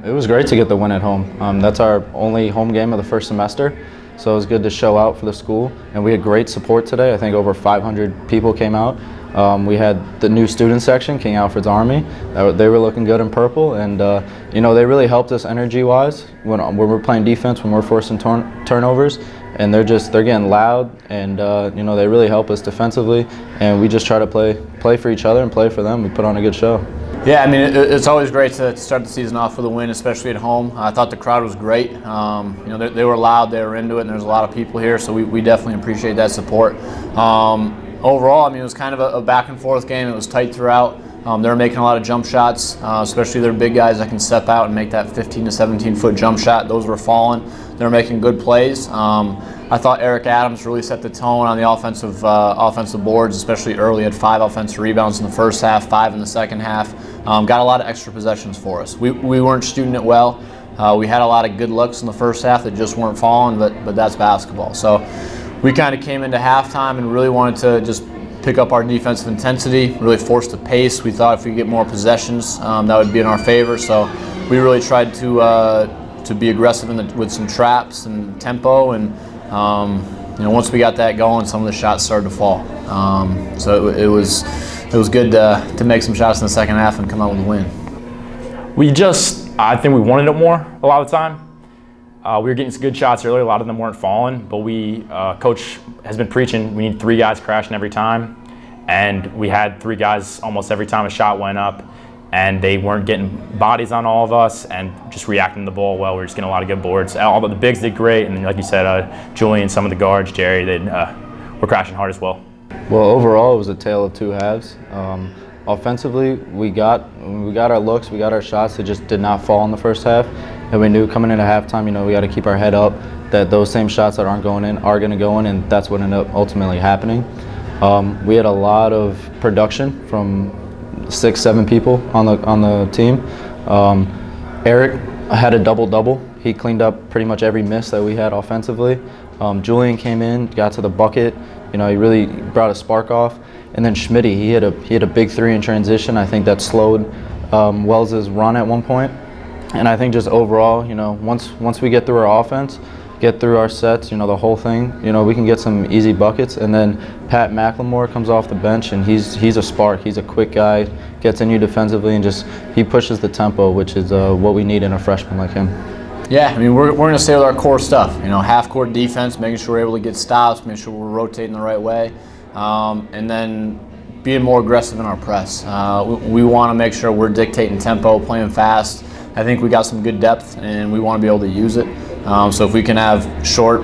It was great to get the win at home. That's our only home game of the first semester, so it was good to show out for the school. And we had great support today. I think over 500 people came out. We had the new student section, King Alfred's Army. They were looking good in purple, and you know, they really helped us energy-wise when we're playing defense, when we're forcing turnovers. And they're getting loud, and you know, they really help us defensively. And we just try to play for each other and play for them. We put on a good show. Yeah, I mean, it's always great to start the season off with a win, especially at home. I thought the crowd was great. You know, they were loud, they were into it, and there's a lot of people here, so we definitely appreciate that support. Overall, I mean, it was kind of a back and forth game. It was tight throughout. They were making a lot of jump shots, especially their big guys that can step out and make that 15 to 17-foot jump shot. Those were falling. They were making good plays. I thought Eric Adams really set the tone on the offensive boards, especially early. He had 5 offensive rebounds in the first half, 5 in the second half. Got a lot of extra possessions for us. We weren't shooting it well. We had a lot of good looks in the first half that just weren't falling, but that's basketball. So we kind of came into halftime and really wanted to just pick up our defensive intensity, really force the pace. We thought if we could get more possessions, that would be in our favor. So we really tried to be aggressive with some traps and tempo, and you know, once we got that going, some of the shots started to fall. So it was good to make some shots in the second half and come out with a win. I think we wanted it more a lot of the time. We were getting some good shots earlier. A lot of them weren't falling, but coach has been preaching we need 3 guys crashing every time, and we had 3 guys almost every time a shot went up, and they weren't getting bodies on all of us and just reacting to the ball well. We were just getting a lot of good boards. Although the bigs did great, and then, like you said, Julian, some of the guards, Jerry, they were crashing hard as well. Well, overall, it was a tale of 2 halves. Offensively, we got our looks, we got our shots. They just did not fall in the first half, and we knew coming into halftime, you know, we got to keep our head up. That those same shots that aren't going in are going to go in, and that's what ended up ultimately happening. We had a lot of production from 6-7 people on the team. Eric had a double-double. He cleaned up pretty much every miss that we had offensively. Julian came in, got to the bucket. You know, he really brought a spark off. And then Schmitty, he had a big 3 in transition. I think that slowed Wells's run at one point. And I think just overall, you know, once we get through our offense, get through our sets, you know, the whole thing, you know, we can get some easy buckets. And then Pat McLemore comes off the bench, and he's a spark. He's a quick guy, gets in you defensively, and he pushes the tempo, which is what we need in a freshman like him. Yeah, I mean, we're going to stay with our core stuff. You know, half-court defense, making sure we're able to get stops, making sure we're rotating the right way, and then being more aggressive in our press. We want to make sure we're dictating tempo, playing fast. I think we got some good depth, and we want to be able to use it. So if we can have short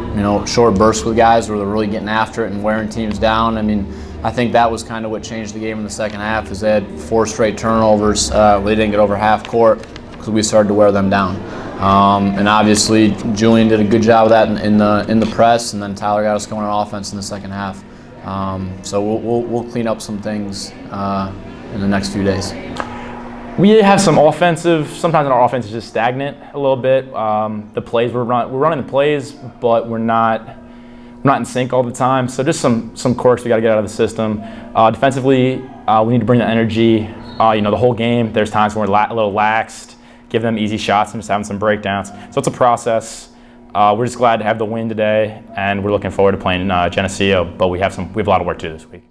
bursts with guys where they're really getting after it and wearing teams down, I mean, I think that was kind of what changed the game in the second half. Is they had 4 straight turnovers. They didn't get over half court because we started to wear them down. And obviously, Julian did a good job of that in the press, and then Tyler got us going on offense in the second half. So we'll clean up some things in the next few days. We have some offensive. Sometimes our offense is just stagnant a little bit. The plays we're running the plays, but we're not in sync all the time. So just some quirks we got to get out of the system. Defensively, we need to bring the energy. You know, the whole game. There's times when we're a little laxed. Give them easy shots and just having some breakdowns. So it's a process. We're just glad to have the win today, and we're looking forward to playing in Geneseo. But we have a lot of work to do this week.